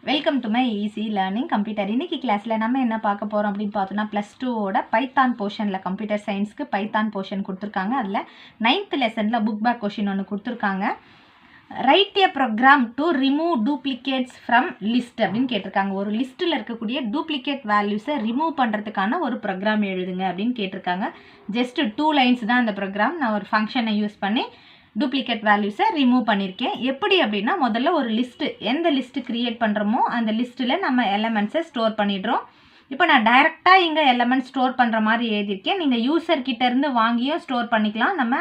Welcome to my easy learning computer. இன்னைக்கு கிளாஸில் நம்ம என்ன பார்க்க போகிறோம் அப்படின்னு பார்த்தோன்னா +2ஓட பைத்தான் போர்ஷனில் கம்ப்யூட்டர் சயின்ஸ்க்கு பைத்தான் போர்ஷன் கொடுத்துருக்காங்க. அதில் 9th லெசனில் புக் பேக் கொஷின் ஒன்று கொடுத்துருக்காங்க. Write a program to remove duplicates from list அப்படின்னு கேட்டிருக்காங்க. ஒரு லிஸ்ட்டில் இருக்கக்கூடிய டூப்ளிகேட் வேல்யூஸை ரிமூவ் பண்ணுறதுக்கான ஒரு ப்ரோக்ராம் எழுதுங்க அப்படின்னு கேட்டிருக்காங்க. ஜஸ்ட் 2 lines தான் அந்த ப்ரோக்ராம். நான் ஒரு ஃபங்க்ஷனை யூஸ் பண்ணி டூப்ளிகேட் வேல்யூஸை ரிமூவ் பண்ணியிருக்கேன். எப்படி அப்படின்னா, முதல்ல ஒரு லிஸ்ட்டு எந்த லிஸ்ட்டு க்ரியேட் பண்ணுறோமோ அந்த லிஸ்ட்டில் நம்ம எலமெண்ட்ஸை ஸ்டோர் பண்ணிடுறோம். இப்போ நான் டைரெக்டாக இங்கே எலமெண்ட் ஸ்டோர் பண்ணுற மாதிரி எழுதியிருக்கேன். நீங்கள் யூசர்கிட்டேருந்து வாங்கியும் ஸ்டோர் பண்ணிக்கலாம். நம்ம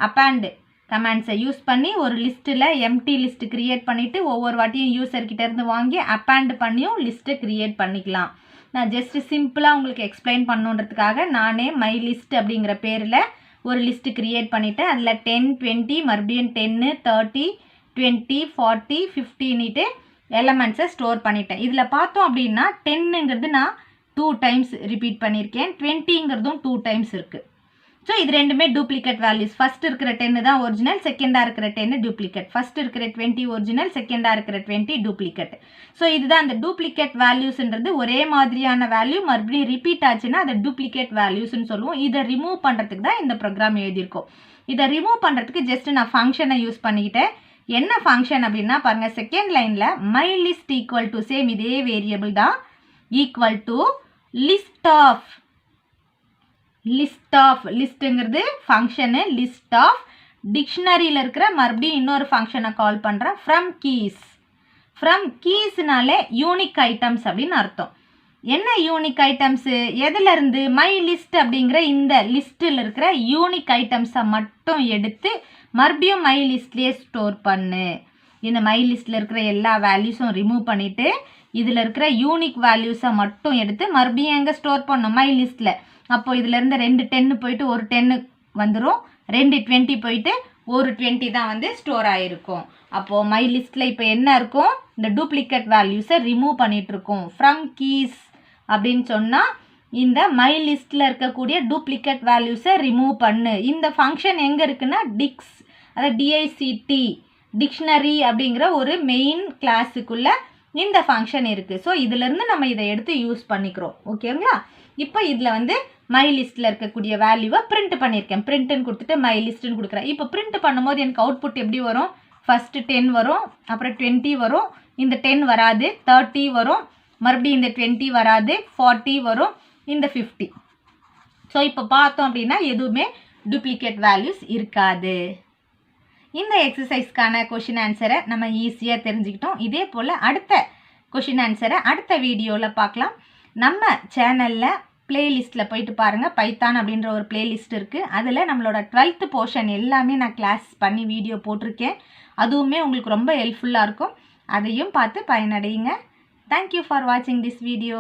அப்பேண்ட் கமாண்ட்ஸை யூஸ் பண்ணி ஒரு லிஸ்ட்டில் எம்டி லிஸ்ட் க்ரியேட் பண்ணிவிட்டு ஒவ்வொரு வாட்டியும் யூசர்கிட்டேருந்து வாங்கி அப்பேண்ட் பண்ணியும் லிஸ்ட்டை க்ரியேட் பண்ணிக்கலாம். நான் ஜஸ்ட்டு சிம்பிளாக உங்களுக்கு எக்ஸ்பிளைன் பண்ணுன்றதுக்காக நானே மை லிஸ்ட் அப்படிங்கிற பேரில் ஒரு லிஸ்ட்டு க்ரியேட் பண்ணிவிட்டு அதில் 10, 20 மறுபடியும் 10, 30, 20, 40, 50ன்னுட்டு எலமெண்ட்ஸை ஸ்டோர் பண்ணிட்டேன். இதில் பார்த்தோம் அப்படின்னா 10ங்கிறது நான் 2 times ரிப்பீட் பண்ணியிருக்கேன். 20ங்கிறதும் 2 times இருக்குது. ஸோ இது ரெண்டுமே டூப்ளிகேட் வேல்யூஸ். ஃபஸ்ட் இருக்கிற 10 தான் ஒரிஜினல், செகண்டாக இருக்கிற 10 டூப்ளிகேட். ஃபஸ்ட் இருக்கிற 20 ஒரிஜினல், செகண்டாக இருக்கிற 20 டூப்ளிகேட். ஸோ இதுதான் அந்த டூப்ளிகேட் வேல்யூஸ்ன்றது. ஒரே மாதிரியான வேல்யூ மறுபடியும் ரிப்பீட் ஆச்சுன்னா அதை டூப்ளிகேட் வேல்யூஸ்ன்னு சொல்லுவோம். இதை ரிமூவ் பண்ணுறதுக்கு தான் இந்த ப்ரோக்ராம் எழுதியிருக்கோம். இதை ரிமூவ் பண்ணுறதுக்கு ஜஸ்ட் நான் ஃபங்க்ஷனை யூஸ் பண்ணிக்கிட்டேன். என்ன ஃபங்க்ஷன் அப்படின்னா பாருங்கள், செகண்ட் லைனில் my list equal to same இதே வேரியபிள் தான் ஈக்குவல் டு லிஸ்ட்டுங்கிறது ஃபங்க்ஷனு. லிஸ்ட் ஆஃப் டிக்ஷனரியில் இருக்கிற மறுபடியும் இன்னொரு ஃபங்க்ஷனை கால் பண்ணுறேன். ஃப்ரம் கீஸ்னாலே யூனிக் ஐட்டம்ஸ் அப்படின்னு அர்த்தம். என்ன யூனிக் ஐட்டம்ஸு? எதுலேருந்து? மை லிஸ்ட் அப்படிங்கிற இந்த லிஸ்ட்டில் இருக்கிற யூனிக் ஐட்டம்ஸை மட்டும் எடுத்து மறுபடியும் மை லிஸ்ட்லேயே ஸ்டோர் பண்ணு. இந்த மை லிஸ்ட்டில் இருக்கிற எல்லா வேல்யூஸும் ரிமூவ் பண்ணிவிட்டு இதில் இருக்கிற யூனிக் வேல்யூஸை மட்டும் எடுத்து மறுபடியும் எங்கே ஸ்டோர் பண்ணணும்? மை லிஸ்ட்டில். அப்போது இதிலேருந்து 2 10 போயிட்டு ஒரு 10 வந்துடும், 2 20 போயிட்டு ஒரு 20 தான் வந்து ஸ்டோர் ஆகிருக்கும். அப்போது மை லிஸ்ட்டில் இப்போ என்ன இருக்கும்? இந்த டூப்ளிகேட் வேல்யூஸை ரிமூவ் பண்ணிகிட்ருக்கோம். ஃப்ரம் கீஸ் அப்படின்னு சொன்னால் இந்த மை லிஸ்ட்டில் இருக்கக்கூடிய டூப்ளிகேட் வேல்யூஸை ரிமூவ் பண்ணு. இந்த ஃபங்க்ஷன் எங்கே இருக்குன்னா அதாவது DICT டிக்ஷனரி அப்படிங்கிற ஒரு மெயின் கிளாஸுக்குள்ளே இந்த ஃபங்க்ஷன் இருக்குது. ஸோ இதிலேருந்து நம்ம இதை எடுத்து யூஸ் பண்ணிக்கிறோம். ஓகேங்களா? இப்போ இதில் வந்து மை லிஸ்ட்டில் இருக்கக்கூடிய வேல்யூவை பிரிண்ட் பண்ணியிருக்கேன். பிரிண்ட்டுன்னு கொடுத்துட்டு மை லிஸ்ட்டுன்னு கொடுக்குறேன். இப்போ பிரிண்ட் பண்ணும்போது எனக்கு அவுட்புட் எப்படி வரும்? ஃபஸ்ட்டு 10 வரும், அப்புறம் 20 வரும், இந்த 10 வராது, 30 வரும், மறுபடியும் இந்த 20 வராது, 40 வரும், இந்த 50. ஸோ இப்போ பார்த்தோம் அப்படின்னா எதுவுமே டூப்ளிகேட் வேல்யூஸ் இருக்காது. இந்த எக்ஸசைஸ்க்கான கொஷின் ஆன்சரை நம்ம ஈஸியாக தெரிஞ்சுக்கிட்டோம். இதே போல் அடுத்த கொஷின் ஆன்சரை அடுத்த வீடியோவில் பார்க்கலாம். நம்ம சேனலில் பிளேலிஸ்ட்டில் போயிட்டு பாருங்கள். பைத்தான் அப்படின்ற ஒரு பிளேலிஸ்ட் இருக்குது. அதில் நம்மளோட 12th போர்ஷன் எல்லாமே நான் கிளாஸ் பண்ணி வீடியோ போட்டிருக்கேன். அதுவுமே உங்களுக்கு ரொம்ப ஹெல்ப்ஃபுல்லாக இருக்கும். அதையும் பார்த்து பயனடையுங்க. தேங்க்யூ ஃபார் வாட்சிங் திஸ் வீடியோ.